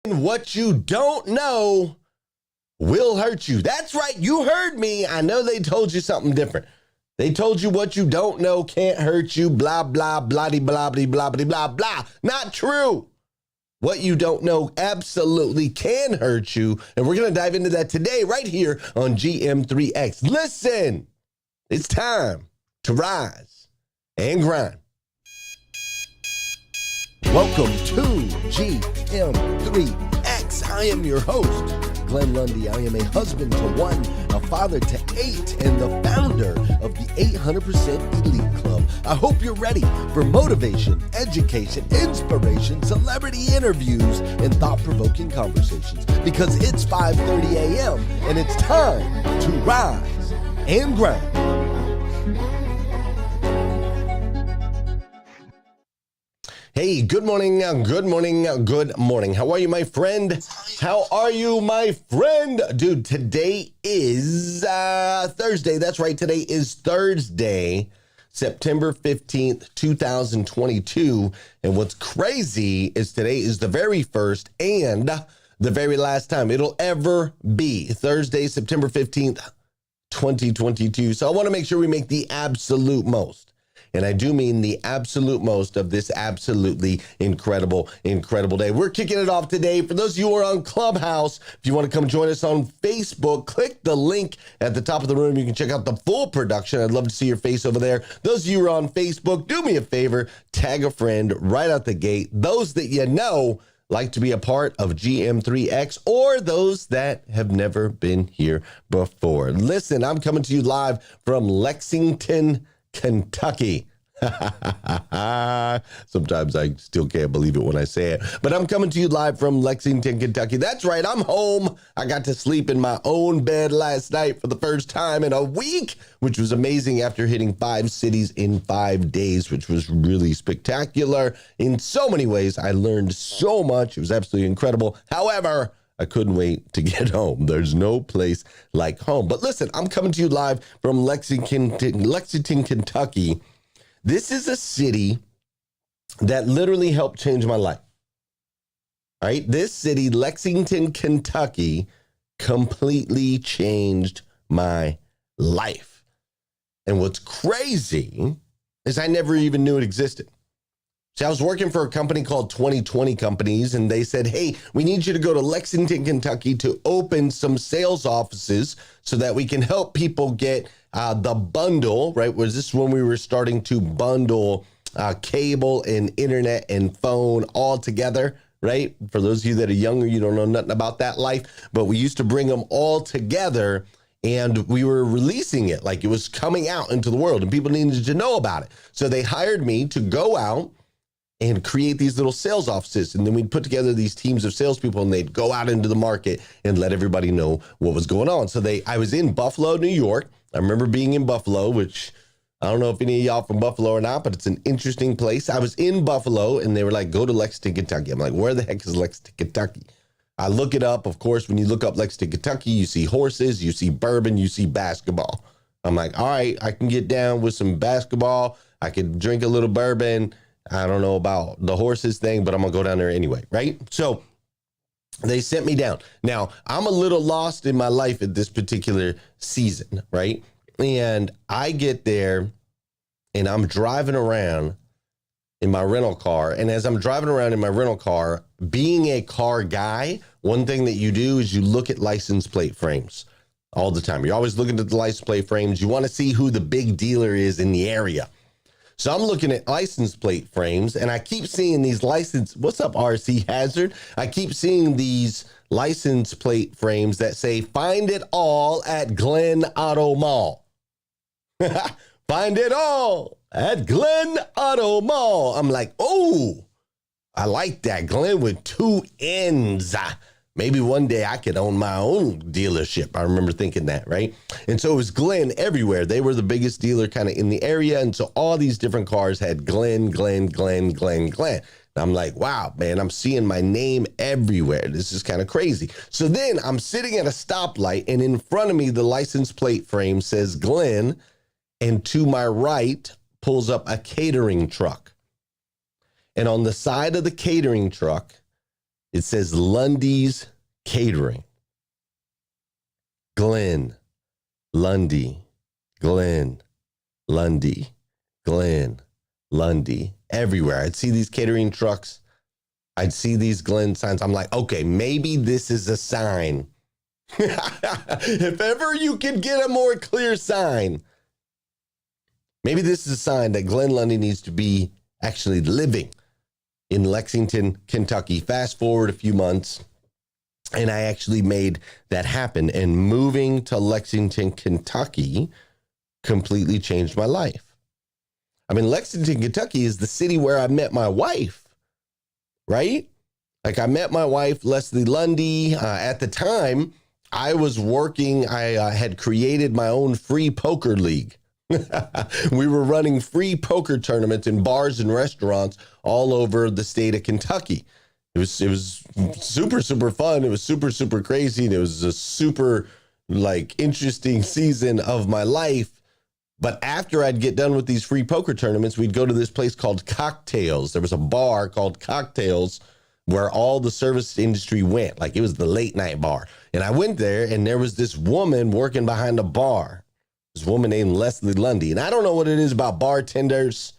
What you don't know will hurt you. That's right. You heard me. I know they told you something different. They told you what you don't know can't hurt you. Blah, blah, blah, blah, blah, blah, blah, blah, blah. Not true. What you don't know absolutely can hurt you. And we're going to dive into that today right here on GM3X. Listen, it's time to rise and grind. Welcome to GM3X. I am your host, Glenn Lundy. I am a husband to one, a father to 8, and the founder of the 800% Elite Club. I hope you're ready for motivation, education, inspiration, celebrity interviews, and thought-provoking conversations, because it's 5:30 a.m. and it's time to rise and grind. Hey, good morning, good morning, good morning. How are you, my friend? How are you, my friend? Dude, today is Thursday. That's right. Today is Thursday, September 15th, 2022. And what's crazy is today is the very first and the very last time it'll ever be Thursday, September 15th, 2022. So I want to make sure we make the absolute most. And I do mean the absolute most of this absolutely incredible, incredible day. We're kicking it off today. For those of you who are on Clubhouse, if you want to come join us on Facebook, click the link at the top of the room. You can check out the full production. I'd love to see your face over there. Those of you who are on Facebook, do me a favor, tag a friend right out the gate. Those that you know like to be a part of GM3X, or those that have never been here before. Listen, I'm coming to you live from Lexington, Kentucky. Sometimes I still can't believe it when I say it, but I'm coming to you live from Lexington, Kentucky. That's right, I'm home. I got to sleep in my own bed last night for the first time in a week, which was amazing after hitting 5 cities in 5 days, which was really spectacular. In so many ways, I learned so much. It was absolutely incredible. However, I couldn't wait to get home. There's no place like home. But listen, I'm coming to you live from Lexington, Kentucky. This is a city that literally helped change my life. All right, this city, Lexington, Kentucky, completely changed my life. And what's crazy is I never even knew it existed. See, I was working for a company called 2020 Companies, and they said, hey, we need you to go to Lexington, Kentucky to open some sales offices so that we can help people get the bundle, right? Was this when we were starting to bundle cable and internet and phone all together, right? For those of you that are younger, you don't know nothing about that life, but we used to bring them all together, and we were releasing it like it was coming out into the world, and people needed to know about it. So they hired me to go out and create these little sales offices. And then we'd put together these teams of salespeople, and they'd go out into the market and let everybody know what was going on. So I was in Buffalo, New York. I remember being in Buffalo, which I don't know if any of y'all from Buffalo or not, but it's an interesting place. I was in Buffalo, and they were like, go to Lexington, Kentucky. I'm like, where the heck is Lexington, Kentucky? I look it up. Of course, when you look up Lexington, Kentucky, you see horses, you see bourbon, you see basketball. I'm like, all right, I can get down with some basketball. I could drink a little bourbon. I don't know about the horses thing, but I'm going to go down there anyway, right? So they sent me down. Now, I'm a little lost in my life at this particular season, right? And I get there, and I'm driving around in my rental car. And as I'm driving around in my rental car, being a car guy, one thing that you do is you look at license plate frames all the time. You're always looking at the license plate frames. You want to see who the big dealer is in the area. So I'm looking at license plate frames, and I keep seeing these what's up, RC Hazard? I keep seeing these license plate frames that say, find it all at Glen Auto Mall. Find it all at Glen Auto Mall. I'm like, oh, I like that. Glen with 2 N's. Maybe one day I could own my own dealership. I remember thinking that, right? And so it was Glen everywhere. They were the biggest dealer kind of in the area. And so all these different cars had Glen. And I'm like, wow, man, I'm seeing my name everywhere. This is kind of crazy. So then I'm sitting at a stoplight, and in front of me, the license plate frame says Glen. And to my right pulls up a catering truck. And on the side of the catering truck, It says Lundy's Catering. Glenn, Lundy, Glenn, Lundy, Glenn, Lundy. Everywhere. I'd see these catering trucks. I'd see these Glenn signs. I'm like, okay, maybe this is a sign. If ever you can get a more clear sign, maybe this is a sign that Glenn Lundy needs to be actually living in Lexington, Kentucky. Fast forward a few months, and I actually made that happen. And moving to Lexington, Kentucky completely changed my life. I mean, Lexington, Kentucky is the city where I met my wife, right? Like I met my wife, Leslie Lundy. At the time, I was working, I had created my own free poker league. We were running free poker tournaments in bars and restaurants all over the state of Kentucky. It was super, super fun. It was super, super crazy. And it was a super interesting season of my life. But after I'd get done with these free poker tournaments, we'd go to this place called Cocktails. There was a bar called Cocktails where all the service industry went. Like it was the late night bar. And I went there and there was this woman working behind the bar. This woman named Leslie Lundy. And I don't know what it is about bartenders.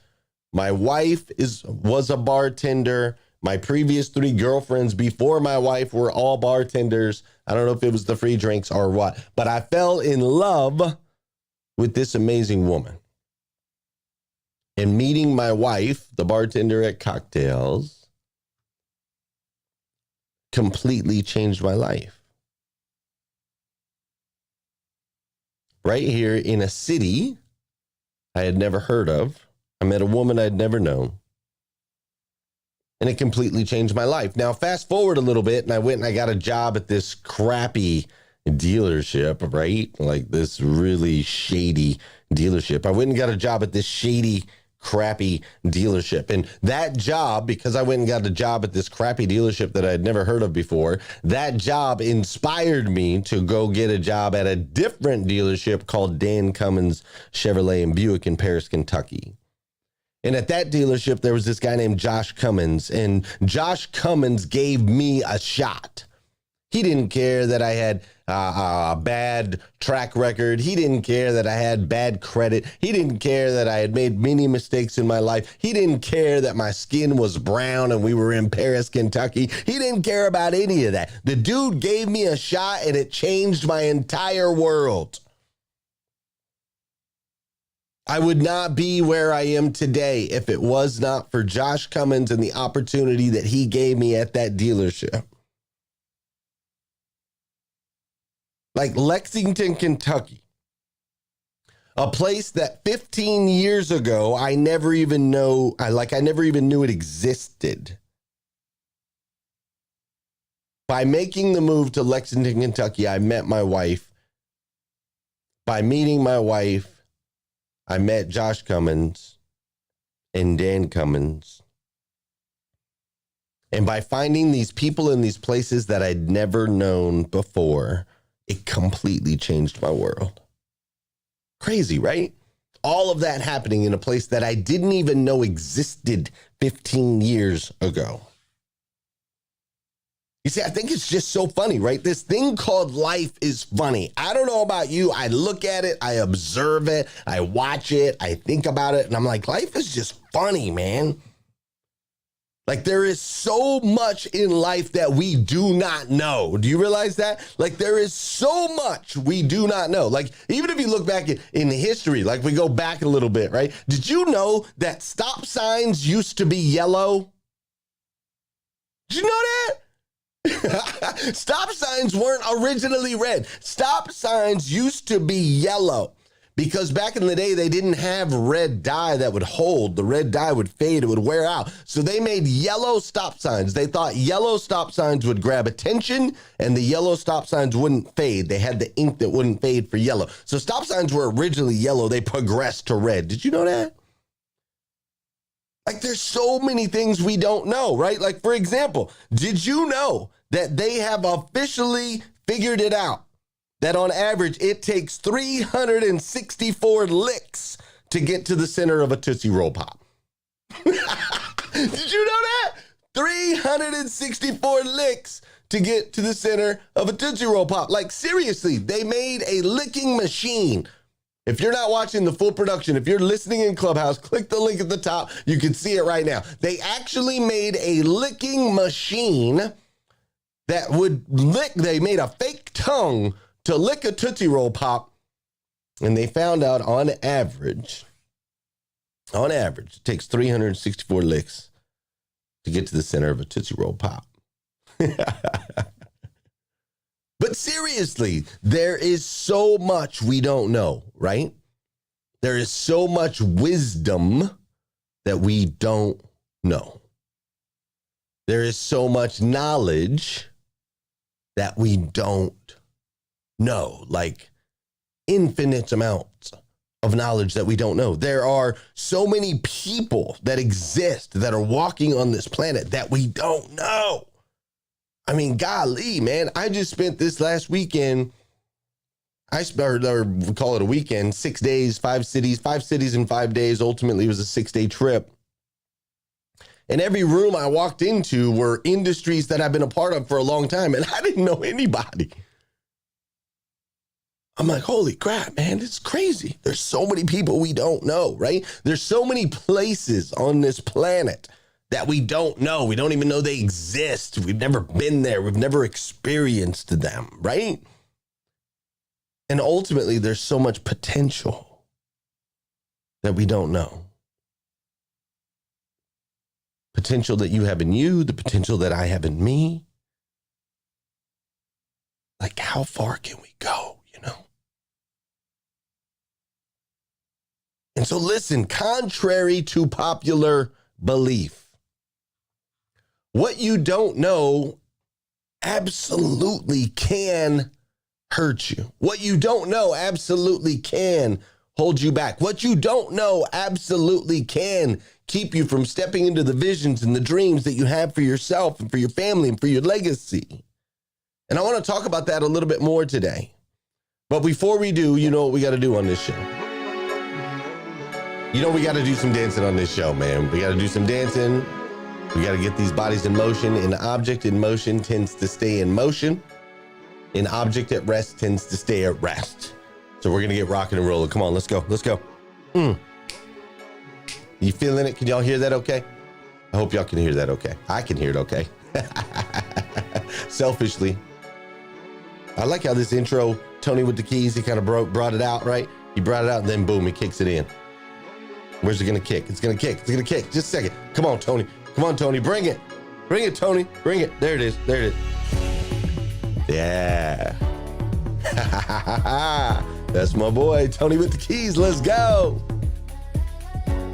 My wife was a bartender. My previous 3 girlfriends before my wife were all bartenders. I don't know if it was the free drinks or what, but I fell in love with this amazing woman. And meeting my wife, the bartender at Cocktails, completely changed my life. Right here in a city I had never heard of, I met a woman I'd never known. And it completely changed my life. Now, fast forward a little bit, and I went and I got a job at this crappy dealership, right? Like this really shady dealership. I went and got a job at this shady, crappy dealership. And that job, because I went and got a job at this crappy dealership that I had never heard of before, that job inspired me to go get a job at a different dealership called Dan Cummins Chevrolet and Buick in Paris, Kentucky. And at that dealership, there was this guy named Josh Cummins, and Josh Cummins gave me a shot. He didn't care that I had a bad track record. He didn't care that I had bad credit. He didn't care that I had made many mistakes in my life. He didn't care that my skin was brown and we were in Paris, Kentucky. He didn't care about any of that. The dude gave me a shot and it changed my entire world. I would not be where I am today if it was not for Josh Cummins and the opportunity that he gave me at that dealership. Like Lexington, Kentucky, a place that 15 years ago, I never even knew it existed. By making the move to Lexington, Kentucky, I met my wife. By meeting my wife, I met Josh Cummins and Dan Cummins. And by finding these people in these places that I'd never known before, it completely changed my world. Crazy, right? All of that happening in a place that I didn't even know existed 15 years ago. You see, I think it's just so funny, right? This thing called life is funny. I don't know about you. I look at it, I observe it, I watch it, I think about it, and I'm like, life is just funny, man. Like there is so much in life that we do not know. Do you realize that? Like there is so much we do not know. Like even if you look back in history, like we go back a little bit, right? Did you know that stop signs used to be yellow? Did you know that? Stop signs weren't originally red. Stop signs used to be yellow because back in the day, they didn't have red dye that would hold. The red dye would fade, it would wear out. So they made yellow stop signs. They thought yellow stop signs would grab attention and the yellow stop signs wouldn't fade. They had the ink that wouldn't fade for yellow. So stop signs were originally yellow. They progressed to red. Did you know that? Like there's so many things we don't know, right? Like for example, did you know that they have officially figured it out that on average it takes 364 licks to get to the center of a Tootsie Roll Pop? Did you know that? 364 licks to get to the center of a Tootsie Roll Pop. Like, seriously, they made a licking machine. If you're not watching the full production, if you're listening in Clubhouse, click the link at the top. You can see it right now. They actually made a licking machine that would lick. They made a fake tongue to lick a Tootsie Roll Pop. And they found out on average, it takes 364 licks to get to the center of a Tootsie Roll Pop. But seriously, there is so much we don't know, right? There is so much wisdom that we don't know. There is so much knowledge that we don't know, like infinite amounts of knowledge that we don't know. There are so many people that exist that are walking on this planet that we don't know. I mean, golly, man, I just spent this last weekend, or we call it a weekend, 6 days, 5 cities in 5 days. Ultimately, it was a 6-day trip. And every room I walked into were industries that I've been a part of for a long time, and I didn't know anybody. I'm like, holy crap, man, it's crazy. There's so many people we don't know, right? There's so many places on this planet that we don't know. We don't even know they exist. We've never been there. We've never experienced them, right? And ultimately, there's so much potential that we don't know. Potential that you have in you, the potential that I have in me. Like, how far can we go, you know? And so listen, contrary to popular belief, what you don't know absolutely can hurt you. What you don't know absolutely can hold you back. What you don't know absolutely can keep you from stepping into the visions and the dreams that you have for yourself and for your family and for your legacy. And I want to talk about that a little bit more today. But before we do, you know what we got to do on this show? You know, we got to do some dancing on this show, man. We got to do some dancing. We got to get these bodies in motion. An object in motion tends to stay in motion. An object at rest tends to stay at rest. So we're going to get rocking and rolling. Come on, let's go. Let's go. You feeling it? Can y'all hear that okay? I hope y'all can hear that okay. I can hear it okay. Selfishly. I like how this intro, Tony with the keys, he kind of brought it out, right? He brought it out and then boom, he kicks it in. Where's it going to kick? It's going to kick. It's going to kick. Just a second. Come on, Tony. Come on, Tony. Bring it. Bring it, Tony. Bring it. There it is. There it is. Yeah. That's my boy, Tony with the keys. Let's go.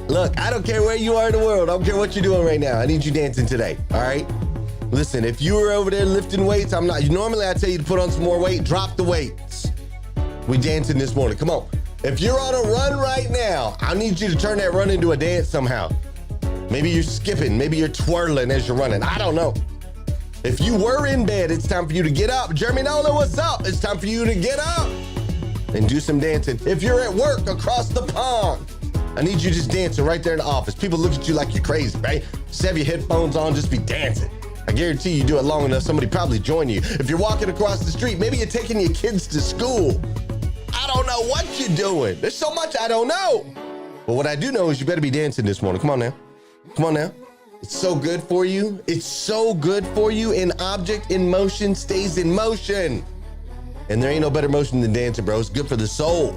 Look, I don't care where you are in the world. I don't care what you're doing right now. I need you dancing today. All right? Listen, if you were over there lifting weights, I'm not. Normally I tell you to put on some more weight. Drop the weights. We dancing this morning. Come on. If you're on a run right now, I need you to turn that run into a dance somehow. Maybe you're skipping. Maybe you're twirling as you're running. I don't know. If you were in bed, it's time for you to get up. Jeremy Nolan, what's up? It's time for you to get up and do some dancing. If you're at work across the pond, I need you just dancing right there in the office. People look at you like you're crazy, right? Just have your headphones on, just be dancing. I guarantee you do it long enough, somebody probably join you. If you're walking across the street, maybe you're taking your kids to school. I don't know what you're doing. There's so much I don't know. But what I do know is you better be dancing this morning. Come on now. Come on now. It's so good for you. It's so good for you. An object in motion stays in motion. And there ain't no better motion than dancing, bro. It's good for the soul.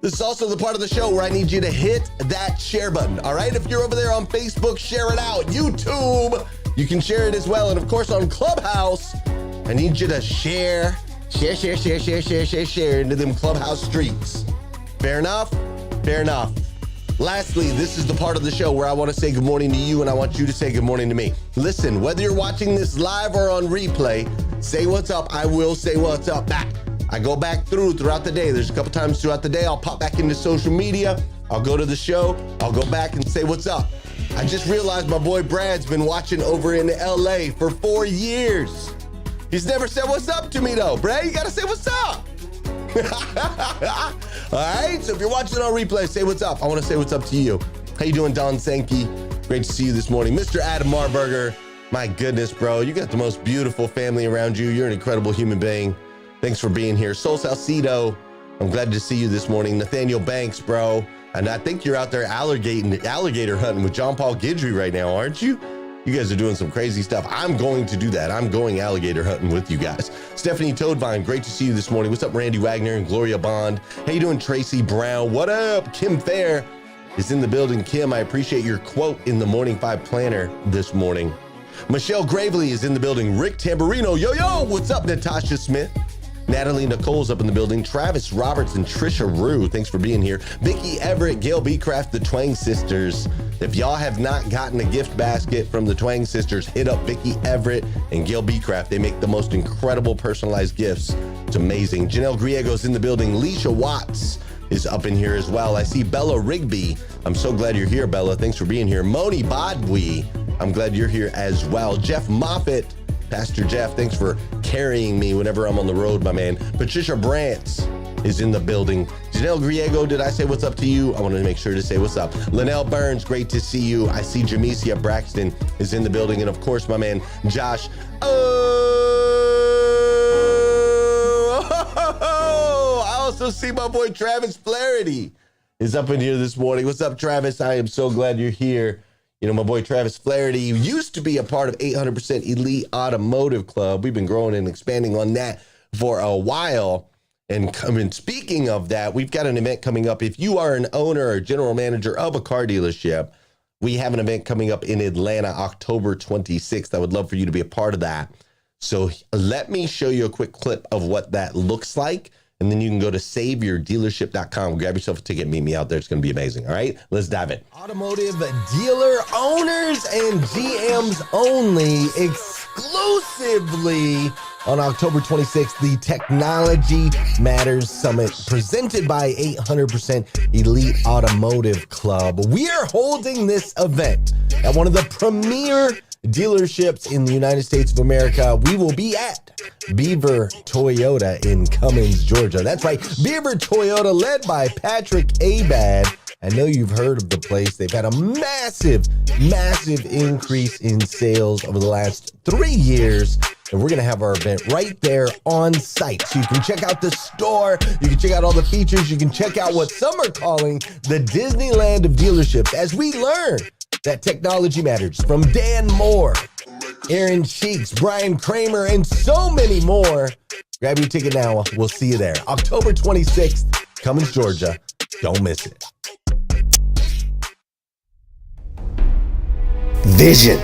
This is also the part of the show where I need you to hit that share button. All right. If you're over there on Facebook, share it out. YouTube, you can share it as well. And of course on Clubhouse, I need you to share into them Clubhouse streets. Fair enough? Fair enough. Lastly, this is the part of the show where I want to say good morning to you and I want you to say good morning to me. Listen, whether you're watching this live or on replay, say what's up. I will say what's up back. I go back throughout the day. There's a couple times throughout the day, I'll pop back into social media. I'll go to the show. I'll go back and say what's up. I just realized my boy Brad's been watching over in LA for 4 years. He's never said what's up to me though. Brad, you gotta say what's up. All right, so if you're watching on replay, say what's up. I want to say what's up to you. How you doing, Don Sankey? Great to see you this morning. Mr. Adam Marburger, My goodness, bro. You got the most beautiful family around you. You're an incredible human being. Thanks for being here. Sol Salcido, I'm glad to see you this morning. Nathaniel Banks, bro. And I think you're out there alligator hunting with John Paul Guidry right now, aren't you? You guys are doing some crazy stuff. I'm going to do that. I'm going alligator hunting with you guys. Stephanie Toadvine, great to see you this morning. What's up, Randy Wagner and Gloria Bond? How you doing, Tracy Brown? What up? Kim Fair is in the building. Kim, I appreciate your quote in the Morning 5 Planner this morning. Michelle Gravely is in the building. Rick Tamburino, yo, what's up, Natasha Smith? Natalie Nicole's up in the building. Travis Roberts and Trisha Rue, thanks for being here. Vicki Everett, Gail Beecraft, the Twang Sisters. If y'all have not gotten a gift basket from the Twang Sisters, hit up Vicki Everett and Gail Beecraft. They make the most incredible personalized gifts. It's amazing. Janelle Griego's in the building. Leisha Watts is up in here as well. I see Bella Rigby. I'm so glad you're here, Bella. Thanks for being here. Moni Badwi, I'm glad you're here as well. Jeff Moffitt, Pastor Jeff, thanks for carrying me whenever I'm on the road, my man. Patricia Brantz is in the building. Janelle Griego, did I say what's up to you? I want to make sure to say what's up. Linnell Burns, great to see you. I see Jamesia Braxton is in the building. And of course, my man, Josh. I also see my boy, Travis Flaherty is up in here this morning. What's up, Travis? I am so glad you're here. You know, my boy Travis Flaherty used to be a part of 800% Elite Automotive Club. We've been growing and expanding on that for a while. And speaking of that, we've got an event coming up. If you are an owner or general manager of a car dealership, we have an event coming up in Atlanta, October 26th. I would love for you to be a part of that. So let me show you a quick clip of what that looks like. And then you can go to saveyourdealership.com. Grab yourself a ticket, meet me out there. It's going to be amazing. All right, let's dive in. Automotive dealer owners and GMs only, exclusively on October 26th, the Technology Matters Summit presented by 800% Elite Automotive Club. We are holding this event at one of the premier dealerships in the United States of America. We will be at Beaver Toyota in Cummins, Georgia. That's right, Beaver Toyota, led by Patrick Abad. I know you've heard of the place. They've had a massive increase in sales over the last 3 years. And we're going to have our event right there on site. So you can check out the store. You can check out all the features. You can check out what some are calling the Disneyland of dealerships as we learn that technology matters from Dan Moore, Aaron Cheeks, Brian Kramer, and so many more. Grab your ticket now. We'll see you there. October 26th, Cummins, Georgia. Don't miss it. Vision.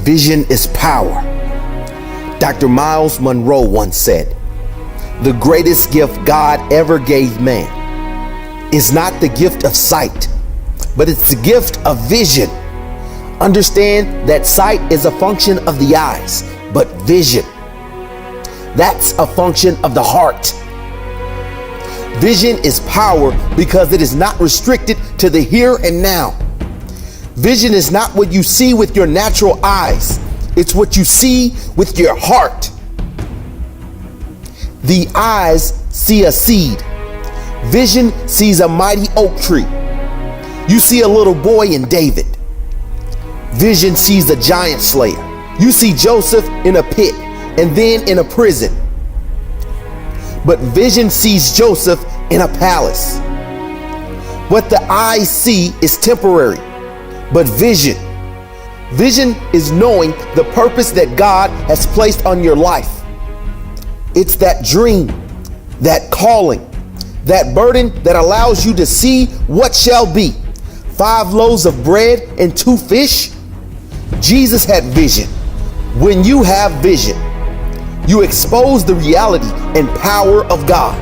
Vision is power. Dr. Miles Monroe once said, "The greatest gift God ever gave man is not the gift of sight, but it's the gift of vision." Understand that sight is a function of the eyes, but vision, that's a function of the heart. Vision is power because it is not restricted to the here and now. Vision is not what you see with your natural eyes. It's what you see with your heart. The eyes see a seed. Vision sees a mighty oak tree. You see a little boy in David. Vision sees the giant slayer. You see Joseph in a pit and then in a prison. But vision sees Joseph in a palace. What the eyes see is temporary, but vision is knowing the purpose that God has placed on your life. It's that dream, that calling, that burden that allows you to see what shall be. 5 loaves of bread and 2 fish. Jesus had vision. When you have vision, you expose the reality and power of God.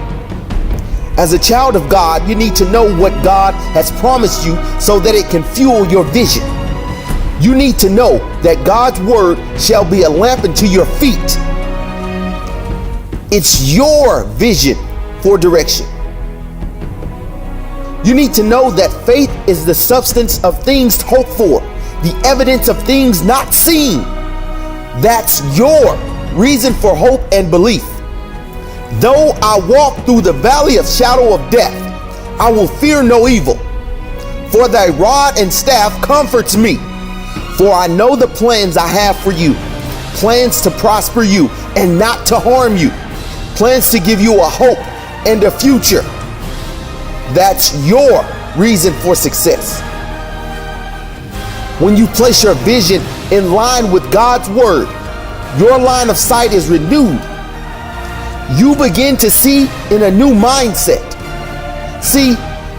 As a child of God, you need to know what God has promised you so that it can fuel your vision. You need to know that God's word shall be a lamp unto your feet. It's your vision for direction. You need to know that faith is the substance of things hoped for, the evidence of things not seen. That's your reason for hope and belief. Though I walk through the valley of shadow of death, I will fear no evil, for thy rod and staff comforts me. For I know the plans I have for you, plans to prosper you and not to harm you, plans to give you a hope and a future. That's your reason for success. When you place your vision in line with God's word, your line of sight is renewed. You begin to see in a new mindset. See,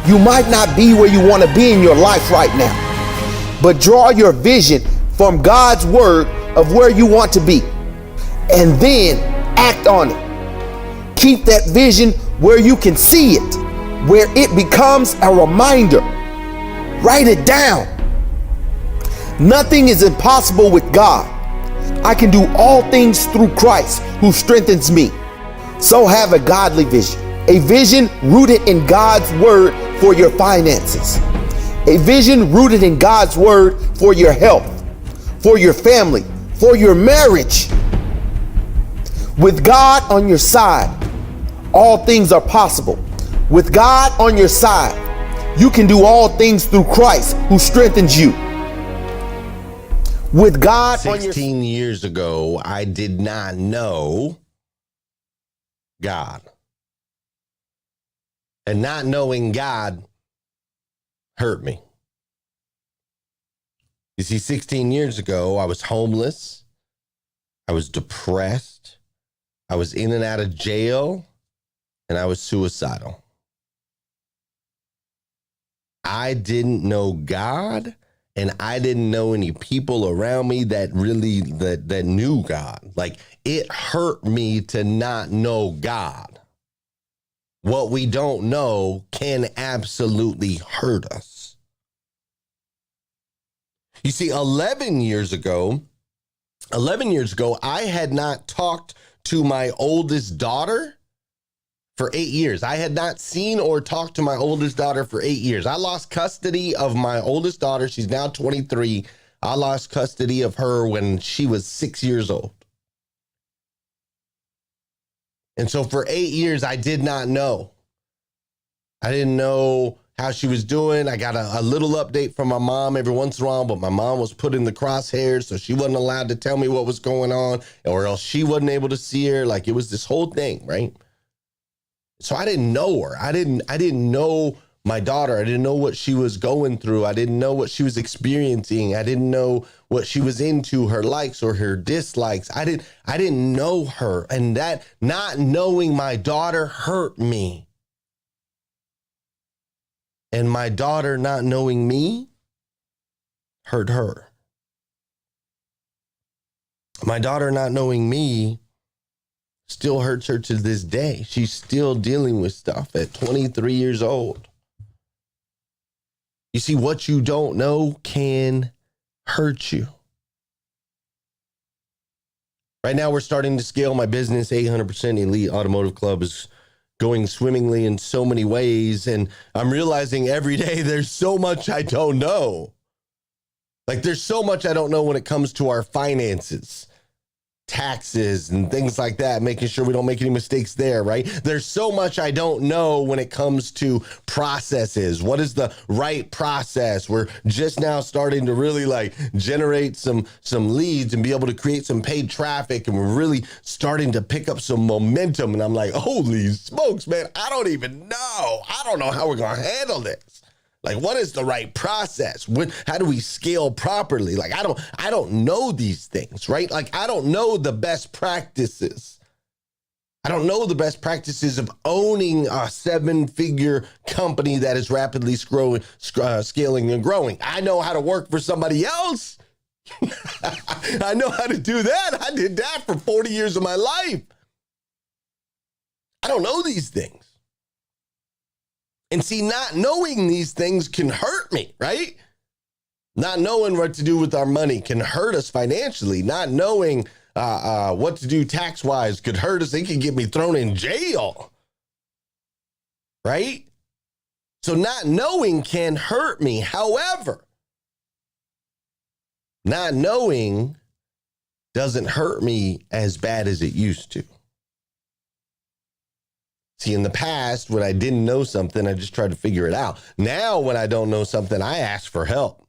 you might not be where you want to be in your life right now, but draw your vision from God's word of where you want to be, and then act on it. Keep that vision where you can see it, where it becomes a reminder. Write it down. Nothing is impossible with God. I can do all things through Christ who strengthens me. So have a godly vision, a vision rooted in God's word for your finances, a vision rooted in God's word for your health, for your family, for your marriage. With God on your side, all things are possible. With God on your side, you can do all things through Christ who strengthens you. With God on your 16 years ago, I did not know God. And not knowing God hurt me. You see, 16 years ago, I was homeless. I was depressed. I was in and out of jail. And I was suicidal. I didn't know God, and I didn't know any people around me that really that knew God. Like, it hurt me to not know God. What we don't know can absolutely hurt us. You see, 11 years ago, I had not talked to my oldest daughter for 8 years. I had not seen or talked to my oldest daughter for 8 years. I lost custody of my oldest daughter. She's now 23. I lost custody of her when she was 6 years old. And so for 8 years, I did not know. I didn't know how she was doing. I got a little update from my mom every once in a while, but my mom was put in the crosshairs, so she wasn't allowed to tell me what was going on, or else she wasn't able to see her. Like, it was this whole thing, right? So I didn't know her. I didn't know my daughter. I didn't know what she was going through. I didn't know what she was experiencing. I didn't know what she was into, her likes or her dislikes. I didn't know her. And that not knowing my daughter hurt me. And my daughter not knowing me hurt her. My daughter not knowing me still hurts her to this day. She's still dealing with stuff at 23 years old. You see, what you don't know can hurt you. Right now, we're starting to scale my business. 800% Elite Automotive Club is going swimmingly in so many ways. And I'm realizing every day there's so much I don't know. Like, there's so much I don't know when it comes to our finances, taxes and things like that, making sure we don't make any mistakes there, right? There's so much I don't know when it comes to processes. What is the right process? We're just now starting to really like generate some leads and be able to create some paid traffic, and we're really starting to pick up some momentum. And I'm like, holy smokes, man, I don't even know. I don't know how we're going to handle this. Like, what is the right process? How do we scale properly? Like, I don't know these things, right? Like, I don't know the best practices. I don't know the best practices of owning a 7-figure company that is rapidly scaling and growing. I know how to work for somebody else. I know how to do that. I did that for 40 years of my life. I don't know these things. And see, not knowing these things can hurt me, right? Not knowing what to do with our money can hurt us financially. Not knowing what to do tax-wise could hurt us. It could get me thrown in jail, right? So not knowing can hurt me. However, not knowing doesn't hurt me as bad as it used to. See, in the past, when I didn't know something, I just tried to figure it out. Now, when I don't know something, I ask for help.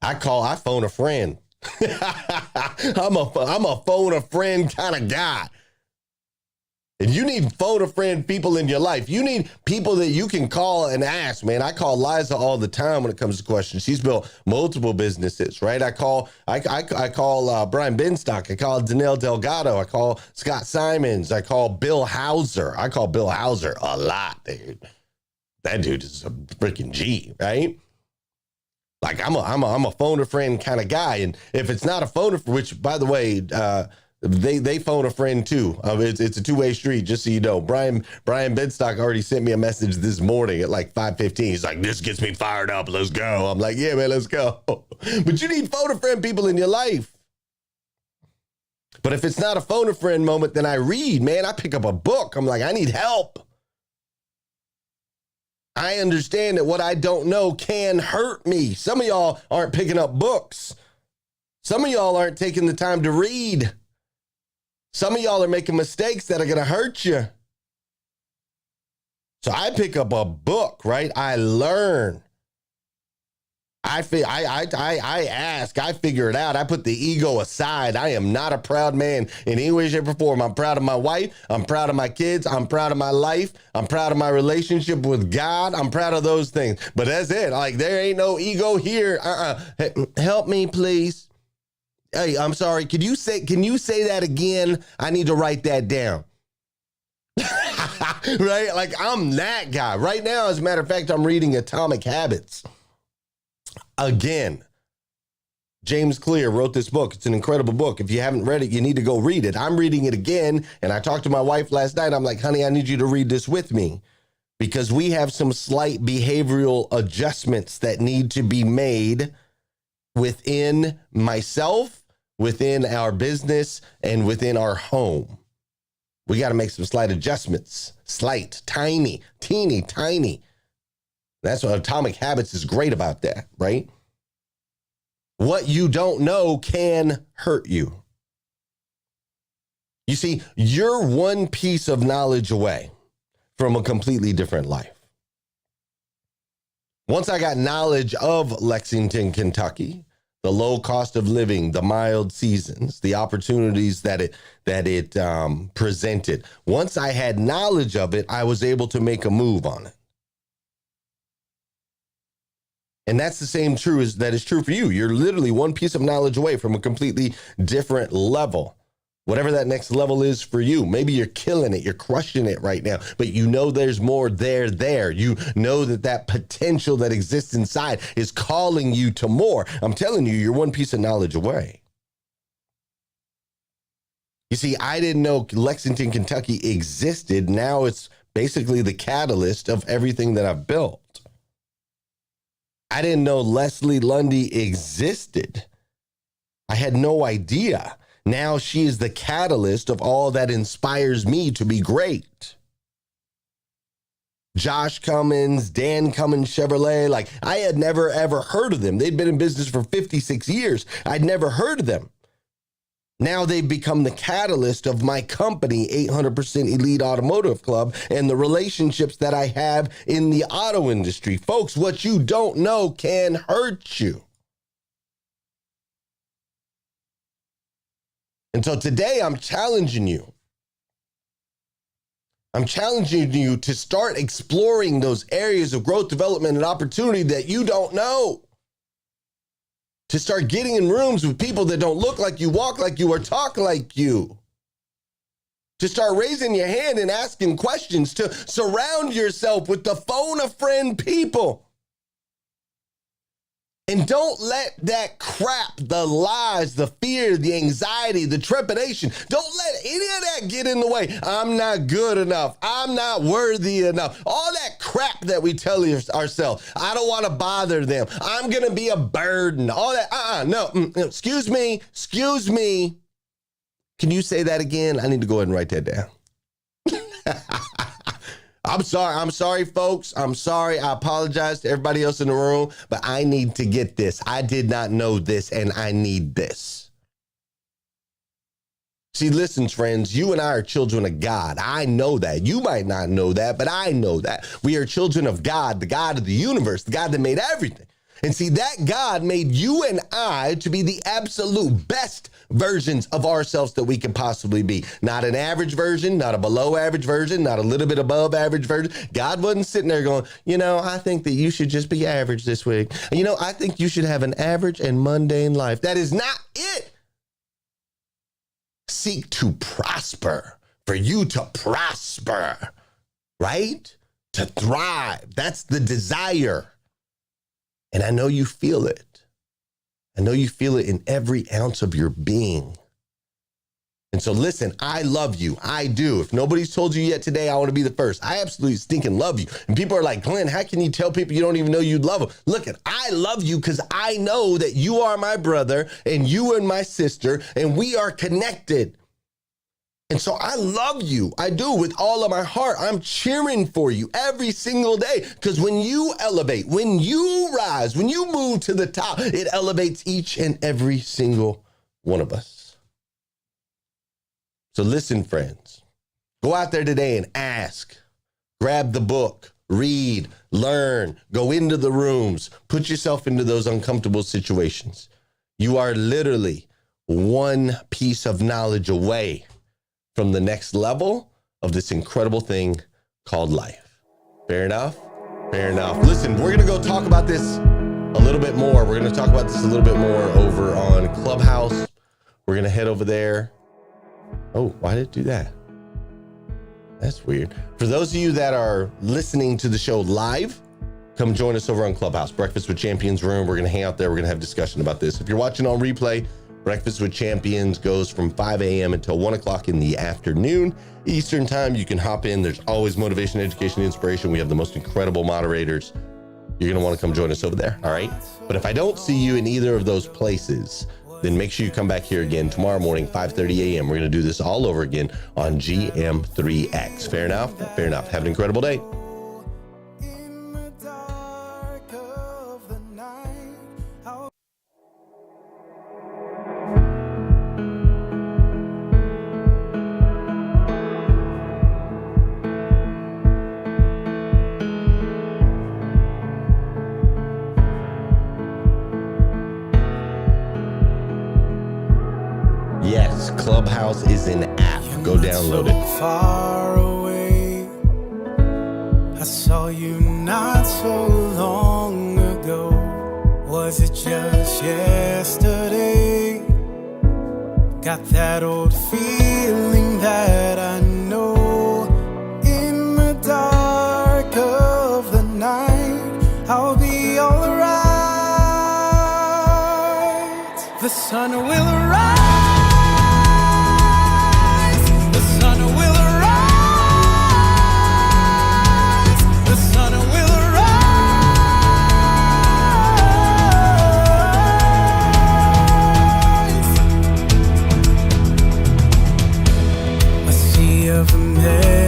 I phone a friend. I'm a phone a friend kind of guy. And you need phone a friend people in your life. You need people that you can call and ask, man. I call Liza all the time when it comes to questions. She's built multiple businesses, right? I call Brian Benstock. I call Danelle Delgado. I call Scott Simons. I call Bill Hauser. I call Bill Hauser a lot, dude. That dude is a freaking G, right? Like I'm a phone a friend kind of guy. And if it's not a phone, which by the way, they phone a friend too. It's a two-way street, just so you know. Brian Benstock already sent me a message this morning at like 5:15. He's like, this gets me fired up. Let's go. I'm like, yeah, man, let's go. But you need phone a friend people in your life. But if it's not a phone a friend moment, then I read, man. I pick up a book. I'm like, I need help. I understand that what I don't know can hurt me. Some of y'all aren't picking up books. Some of y'all aren't taking the time to read. Some of y'all are making mistakes that are going to hurt you. So I pick up a book, right? I learn. I ask, I figure it out. I put the ego aside. I am not a proud man in any way, shape, or form. I'm proud of my wife. I'm proud of my kids. I'm proud of my life. I'm proud of my relationship with God. I'm proud of those things. But that's it. Like, there ain't no ego here. Hey, help me, please. Hey, I'm sorry. Can you say that again? I need to write that down. Right? Like, I'm that guy. Right now, as a matter of fact, I'm reading Atomic Habits. Again, James Clear wrote this book. It's an incredible book. If you haven't read it, you need to go read it. I'm reading it again, and I talked to my wife last night. I'm like, honey, I need you to read this with me because we have some slight behavioral adjustments that need to be made within myself, within our business, and within our home. We got to make some slight adjustments. Slight, tiny, teeny, tiny. That's what Atomic Habits is great about that, right? What you don't know can hurt you. You see, you're one piece of knowledge away from a completely different life. Once I got knowledge of Lexington, Kentucky, the low cost of living, the mild seasons, the opportunities that it presented. Once I had knowledge of it, I was able to make a move on it. And that's the same that is true for you. You're literally one piece of knowledge away from a completely different level. Whatever that next level is for you. Maybe you're killing it. You're crushing it right now. But you know there's more there. You know that potential that exists inside is calling you to more. I'm telling you, you're one piece of knowledge away. You see, I didn't know Lexington, Kentucky existed. Now it's basically the catalyst of everything that I've built. I didn't know Leslie Lundy existed. I had no idea. Now she is the catalyst of all that inspires me to be great. Josh Cummins, Dan Cummins Chevrolet, like I had never ever heard of them. They'd been in business for 56 years. I'd never heard of them. Now they've become the catalyst of my company, 800% Elite Automotive Club, and the relationships that I have in the auto industry. Folks, what you don't know can hurt you. And so today I'm challenging you. I'm challenging you to start exploring those areas of growth, development, and opportunity that you don't know. To start getting in rooms with people that don't look like you, walk like you, or talk like you. To start raising your hand and asking questions. To surround yourself with the phone a friend people. And don't let that crap, the lies, the fear, the anxiety, the trepidation, don't let any of that get in the way. I'm not good enough. I'm not worthy enough. All that crap that we tell ourselves. I don't want to bother them. I'm going to be a burden. All that. No. Excuse me. Can you say that again? I need to go ahead and write that down. I'm sorry, folks. I'm sorry. I apologize to everybody else in the room, but I need to get this. I did not know this, and I need this. See, listen, friends, you and I are children of God. I know that. You might not know that, but I know that. We are children of God, the God of the universe, the God that made everything. And see, that God made you and I to be the absolute best versions of ourselves that we can possibly be. Not an average version, not a below average version, not a little bit above average version. God wasn't sitting there going, I think that you should just be average this week. I think you should have an average and mundane life. That is not it. Seek to prosper, for you to prosper, right? To thrive. That's the desire. And I know you feel it. I know you feel it in every ounce of your being. And so listen, I love you. I do. If nobody's told you yet today, I want to be the first. I absolutely stinking love you. And people are like, Glenn, how can you tell people you don't even know you'd love them? Look, I love you because I know that you are my brother and you are my sister and we are connected. And so I love you. I do with all of my heart. I'm cheering for you every single day because when you elevate, when you rise, when you move to the top, it elevates each and every single one of us. So listen, friends, go out there today and ask, grab the book, read, learn, go into the rooms, put yourself into those uncomfortable situations. You are literally one piece of knowledge away from the next level of this incredible thing called life. Fair enough? Fair enough. Listen, we're gonna go talk about this a little bit more. We're gonna talk about this a little bit more over on Clubhouse. We're gonna head over there. Oh, why did it do that? That's weird. For those of you that are listening to the show live, come join us over on Clubhouse, Breakfast with Champions room. We're gonna hang out there. We're gonna have discussion about this. If you're watching on replay, Breakfast with Champions goes from 5 a.m. until 1 o'clock in the afternoon Eastern time. You can hop in. There's always motivation, education, inspiration. We have the most incredible moderators. You're going to want to come join us over there. All right. But if I don't see you in either of those places, then make sure you come back here again tomorrow morning, 5:30 a.m. We're going to do this all over again on GM3X. Fair enough? Fair enough. Have an incredible day. Yes, Clubhouse is an app. Go download it. Far away, I saw you not so long ago. Was it just yesterday? Got that old feeling that I know. In the dark of the night, I'll be alright. The sun will arise.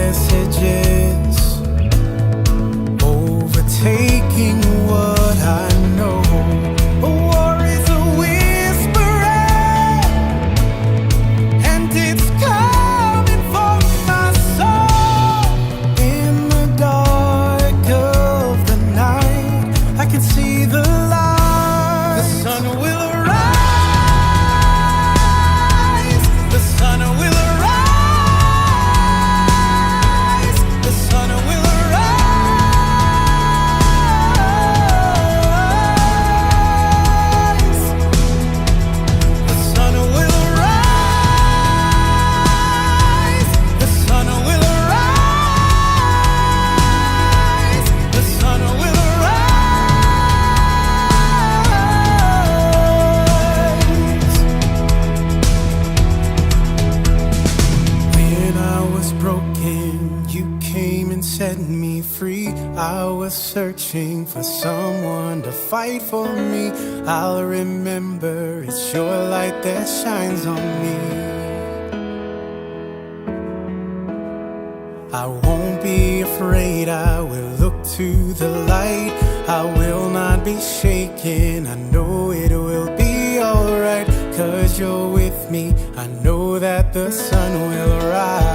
Messages overtaking what I know. A war is a whisper, and it's coming for my soul. In the dark of the night, I can see the light. The sun will arise. The sun will arise. Set me free. I was searching for someone to fight for me. I'll remember it's your light that shines on me. I won't be afraid. I will look to the light. I will not be shaken. I know it will be alright. 'Cause you're with me. I know that the sun will rise.